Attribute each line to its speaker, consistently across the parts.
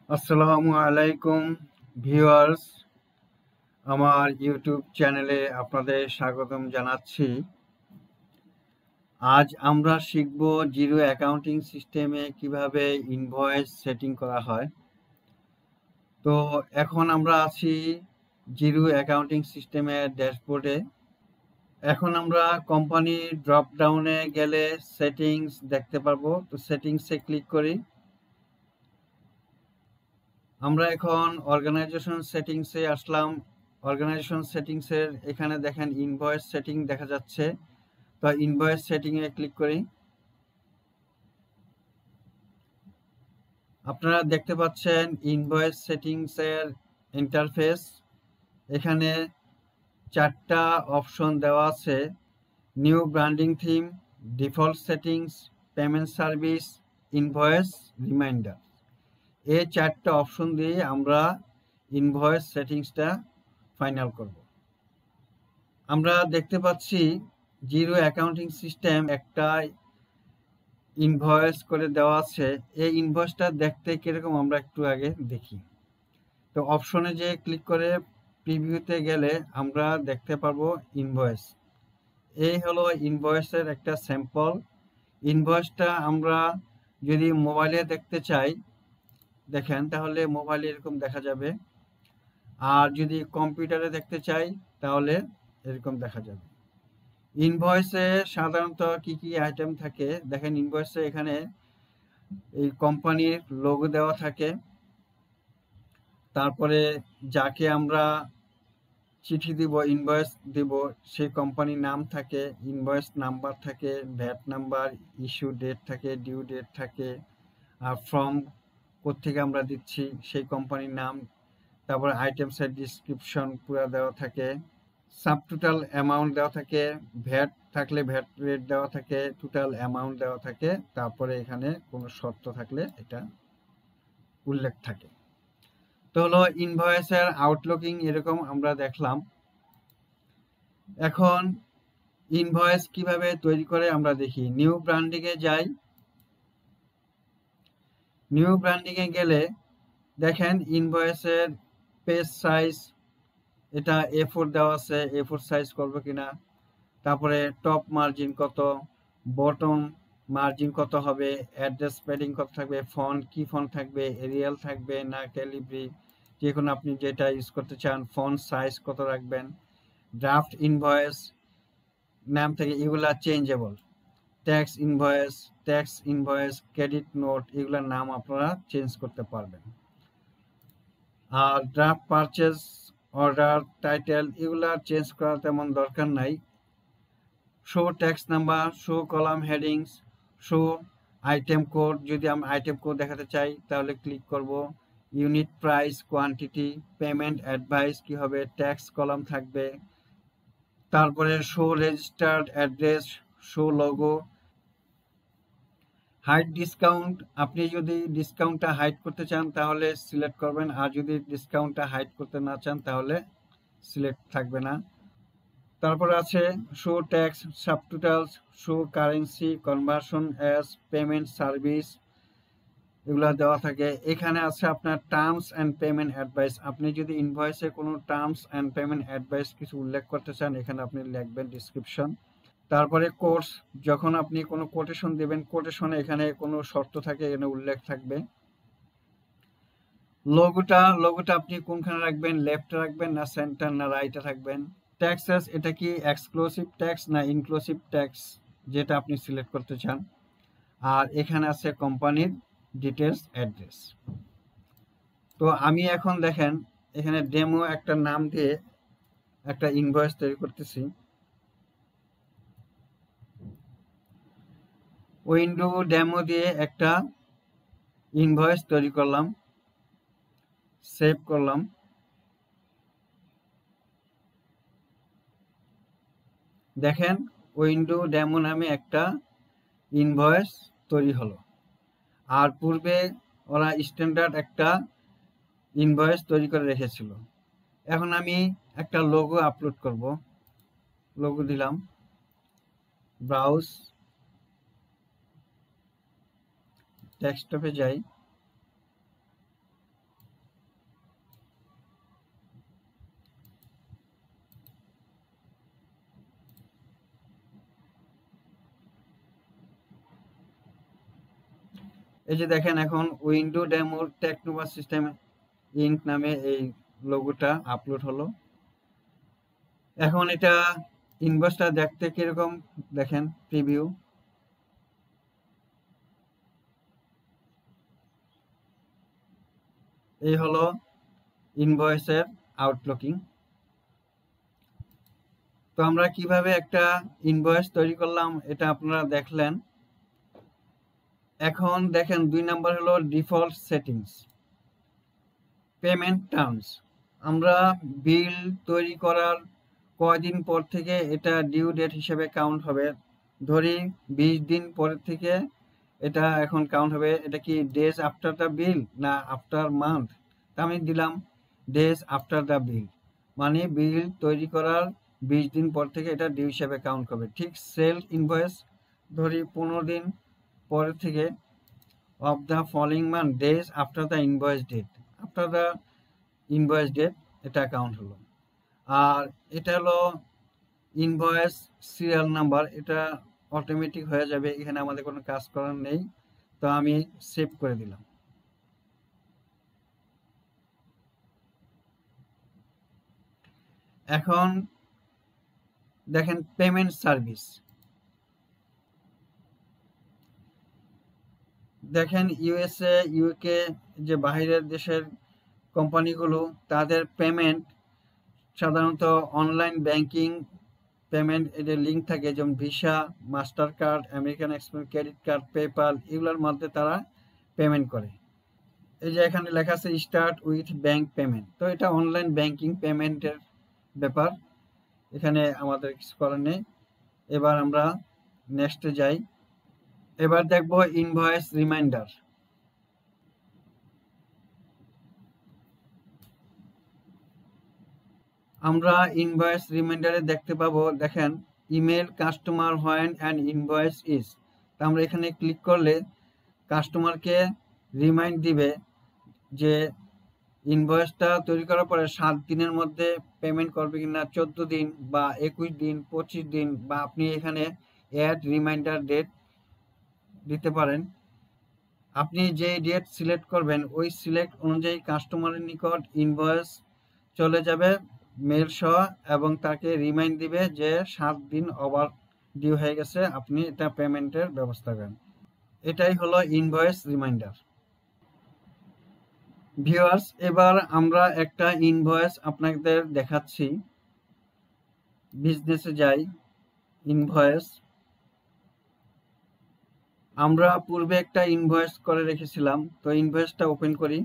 Speaker 1: আসসালামু আলাইকুম ভিউয়ার্স, আমার ইউটিউব চ্যানেলে আপনাদের স্বাগতম জানাচ্ছি। আজ আমরা শিখব জিরো অ্যাকাউন্টিং সিস্টেমে কিভাবে ইনভয়েস সেটিং করা হয়। তো এখন আমরা আছি জিরো অ্যাকাউন্টিং সিস্টেমের ড্যাশবোর্ডে। এখন আমরা কোম্পানি ড্রপ ডাউনে গেলে সেটিংস দেখতে পারবো। তো সেটিংসে ক্লিক করি। আমরা এখন অর্গানাইজেশন সেটিংসে আসলাম। অর্গানাইজেশন সেটিংসের এখানে দেখেন ইনভয়েস সেটিং দেখা যাচ্ছে। তো ইনভয়েস সেটিংয়ে ক্লিক করি। আপনারা দেখতে পাচ্ছেন ইনভয়েস সেটিংসের ইন্টারফেস। এখানে 4টা অপশন দেওয়া আছে: new branding theme, default settings, payment service, invoice reminder. এই 4টা অপশন দিয়ে আমরা ইনভয়েস সেটিংসটা ফাইনাল করব। আমরা দেখতে পাচ্ছি জিরো অ্যাকাউন্টিং সিস্টেম একটা ইনভয়েস করে দেওয়া আছে। এই ইনভয়েসটা দেখতে কিরকম আমরা একটু আগে দেখি। তো অপশনে যে ক্লিক করে প্রিভিউতে গেলে আমরা দেখতে পারবো ইনভয়েস। এই হলো ইনভয়েসের একটা স্যাম্পল। ইনভয়েসটা আমরা যদি মোবাইলে দেখতে চাই, দেখেন তাহলে মোবাইলে এরকম দেখা যাবে। আর যদি কম্পিউটারে দেখতে চাই তাহলে এরকম দেখা যাবে। ইনভয়েসে সাধারণত কি কি আইটেম থাকে দেখেন। ইনভয়েসে এখানে এই কোম্পানির লোগো দেওয়া থাকে, তারপরে যাকে আমরা চিঠি দিব, ইনভয়েস দিব, সেই কোম্পানির নাম থাকে, ইনভয়েস নাম্বার থাকে, ভ্যাট নাম্বার, ইস্যু ডেট থাকে, ডিউ ডেট থাকে, আর ফর্ম কোত্থেকে আমরা দিচ্ছি সেই কোম্পানির নাম, তারপরে আইটেমসের ডিসক্রিপশন পুরো দেওয়া থাকে, সাবটোটাল অ্যামাউন্ট দেওয়া থাকে, ভ্যাট থাকলে ভ্যাট রেট দেওয়া থাকে, টোটাল অ্যামাউন্ট দেওয়া থাকে, তারপরে এখানে কোনো শর্ত থাকলে এটা উল্লেখ থাকে। তো হলো ইনভয়েসের আউটলুকিং এরকম আমরা দেখলাম। এখন ইনভয়েস কিভাবে তৈরি করে আমরা দেখি। নিউ ব্র্যান্ডিংয়ে যাই। নিউ ব্র্যান্ডিংয়ে গেলে দেখেন ইনভয়েসের পেজ সাইজ, এটা A4 দেওয়া আছে, A4 সাইজ করবো কিনা, তারপরে টপ মার্জিন কত, বটম মার্জিন কত হবে, অ্যাড্রেস প্যাডিং কত থাকবে, ফন্ট কি ফন্ট থাকবে, এরিয়াল থাকবে না ক্যালিব্রি, যে কোনো আপনি যেটা ইউজ করতে চান, ফন্ট সাইজ কত রাখবেন, ড্রাফট ইনভয়েস নাম থেকে এগুলা changeable, tax invoice, credit note, এগুলার নাম আপনারা চেঞ্জ করতে পারবেন। আর ড্রাফট পারচেজ অর্ডার টাইটেল এগুলা চেঞ্জ করার তেমন দরকার নাই। Show tax number, show column headings, show item code, যদি আমরা আইটেম কোড দেখাতে চাই তাহলে ক্লিক করব। Unit price, quantity, payment advice কি হবে, ট্যাক্স কলাম থাকবে, তারপরে show registered address, show logo, hide discount, আপনি যদি ডিসকাউন্টটা হাইড করতে চান তাহলে সিলেক্ট করবেন, আর যদি ডিসকাউন্টটা হাইড করতে না চান তাহলে সিলেক্ট থাকবে না। তারপর আছে show tax subtotals, show currency conversion as payment service, এগুলা দেওয়া থাকে। এখানে আছে আপনার টার্মস অ্যান্ড পেমেন্ট অ্যাডভাইস। আপনি যদি ইনভয়েসে কোনো টার্মস অ্যান্ড পেমেন্ট অ্যাডভাইস কিছু উল্লেখ করতে চান এখানে আপনি লিখবেন ডিসক্রিপশন। তারপরে কোর্স, যখন আপনি কোনো কোটেশন দেবেন কোটেশনে এখানে কোনো শর্ত থাকে এখানে উল্লেখ থাকবে। লোগোটা আপনি কোনখানে রাখবেন, লেফটে রাখবেন না সেন্টার না রাইটে রাখবেন। ট্যাক্সেস, এটা কি এক্সক্লুসিভ ট্যাক্স না ইনক্লুসিভ ট্যাক্স, যেটা আপনি সিলেক্ট করতে চান। আর এখানে আছে কোম্পানির ডিটেলস অ্যাড্রেস। তো আমি এখন দেখেন এখানে ডেমো একটা নাম দিয়ে একটা ইনভয়েস তৈরি করতেছি। উইন্ডো ডেমো দিয়ে একটা ইনভয়েস তৈরি করলাম, সেভ করলাম। দেখেন উইন্ডো ডেমো নামে একটা ইনভয়েস তৈরি হলো। আর পূর্বে ওরা স্ট্যান্ডার্ড একটা ইনভয়েস তৈরি করে রেখেছিল। এখন আমি একটা লোগো আপলোড করব। লোগো দিলাম, ব্রাউজ, ডেস্কটপে যাই, এই যে দেখেন এখন উইন্ডো ডেমো টেকনোভা সিস্টেম ইনক নামে এই লোগোটা আপলোড হলো। এখন এটা ইনভয়েসটা দেখতে কিরকম দেখেন, প্রিভিউ। এই হলো ইনভয়েসের আউটলুকিং। তো আমরা কিভাবে একটা ইনভয়েস তৈরি করলাম এটা আপনারা দেখলেন। এখন দেখেন 2 নাম্বার হলো ডিফল্ট সেটিংস, পেমেন্ট টার্মস। আমরা বিল তৈরি করার কয়দিন পর থেকে এটা ডিউ ডেট হিসেবে কাউন্ট হবে। ধরি 20 দিন পরের থেকে এটা এখন কাউন্ট হবে। এটা কি ডেজ আফটার দ্য বিল না আফটার মান্থ? তা আমি দিলাম ডেজ আফটার দ্য বিল, মানে বিল তৈরি করার 20 দিন পর থেকে এটা ডিউ হিসেবে কাউন্ট হবে। ঠিক সেল ইনভয়েস ধরি 15 দিন পরের থেকে of the following month days after the invoice date, after the invoice date এটা কাউন্ট হলো। আর এটা হলো ইনভয়েস সিরিয়াল নাম্বার, এটা অটোমেটিক হয়ে যাবে, এখানে আমাদের কোনো কাজ করার নেই। তো আমি সেভ করে দিলাম। এখন দেখেন পেমেন্ট সার্ভিস। দেখেন ইউএসএ, ইউকে যে বাইরের দেশের কোম্পানিগুলো, তাদের পেমেন্ট সাধারণত অনলাইন ব্যাংকিং পেমেন্ট এদের লিঙ্ক থাকে, যেমন visa, master card, American express, credit card, PayPal, এগুলোর মধ্যে তারা পেমেন্ট করে। এই যে এখানে লেখা আছে স্টার্ট উইথ ব্যাংক পেমেন্ট, তো এটা অনলাইন ব্যাংকিং পেমেন্টের ব্যাপার, এখানে আমাদের কিছু করার নেই। এবার আমরা নেক্সটে যাই। এবার দেখব ইনভয়েস রিমাইন্ডার। আমরা ইনভয়েস রিমাইন্ডারে দেখতে পাবো, দেখেন email customer when an invoice is. তা আমরা এখানে ক্লিক করলে কাস্টমারকে রিমাইন্ড দিবে যে ইনভয়েসটা তৈরি করার পরে 7 দিনের মধ্যে পেমেন্ট করবে কিনা, 14 দিন বা 21 দিন, 25 দিন, বা আপনি এখানে অ্যাড রিমাইন্ডার ডেট দিতে পারেন। আপনি যে ডেট সিলেক্ট করবেন ওই সিলেক্ট অনুযায়ী কাস্টমারের নিকট ইনভয়েস চলে যাবে মেল সহ, এবং তাকে রিমাইন্ড দিবে যে 7 দিন ওভার ডিউ হয়ে গেছে, আপনি এটা পেমেন্টের ব্যবস্থা করেন। এটাই হলো ইনভয়েস রিমাইন্ডার। ভিউয়ার্স, এবার আমরা একটা ইনভয়েস আপনাদের দেখাচ্ছি। বিজনেসে যাই, ইনভয়েস। আমরা পূর্বে একটা ইনভয়েস করে রেখেছিলাম, তো ইনভয়েসটা ওপেন করি।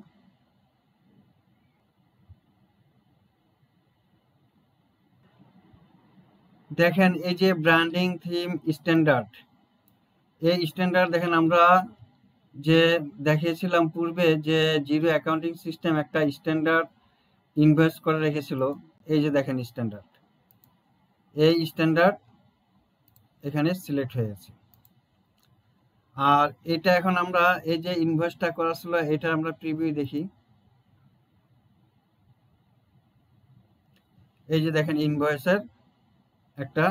Speaker 1: দেখেন এই যে ব্র্যান্ডিং থিম স্ট্যান্ডার্ড, এই স্ট্যান্ডার্ড দেখেন আমরা যে দেখিয়েছিলাম পূর্বে যে জিরো অ্যাকাউন্টিং সিস্টেম একটা স্ট্যান্ডার্ড ইনভয়েস করে রেখেছিল। এই যে দেখেন স্ট্যান্ডার্ড, এই স্ট্যান্ডার্ড এখানে সিলেক্ট হয়ে গেছে। আর এটা এখন আমরা এই যে ইনভয়েসটা করা ছিল এটা আমরা প্রিভিউ দেখি। এই যে দেখেন ইনভয়েসের একটা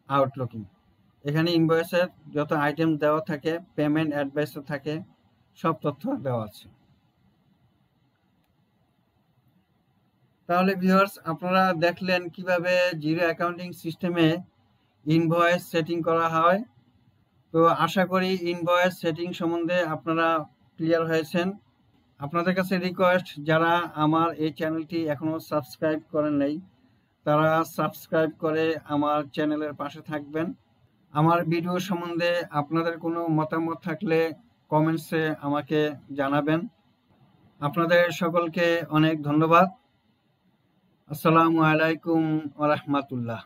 Speaker 1: আউটলুকিং, এখানে ইনভয়েসের যত আইটেম দেওয়া থাকে, পেমেন্ট অ্যাডভাইসও থাকে, সব তথ্য দেওয়া আছে। তাহলে ভিউয়ার্স, আপনারা দেখলেন কিভাবে জিরো অ্যাকাউন্টিং সিস্টেমে ইনভয়েস সেটিং করা হয়। তো আশা করি ইনভয়েস সেটিং সম্বন্ধে আপনারা ক্লিয়ার হয়েছেন। আপনাদের কাছে রিকোয়েস্ট, যারা আমার এই চ্যানেলটি এখনো সাবস্ক্রাইব করেন নাই তারা সাবস্ক্রাইব করে আমার চ্যানেলের পাশে থাকবেন। আমার ভিডিও সম্বন্ধে আপনাদের কোনো মতামত থাকলে কমেন্টসে আমাকে জানাবেন। আপনাদের সকলকে অনেক ধন্যবাদ। আসসালামু আলাইকুম ওয়া রাহমাতুল্লাহ।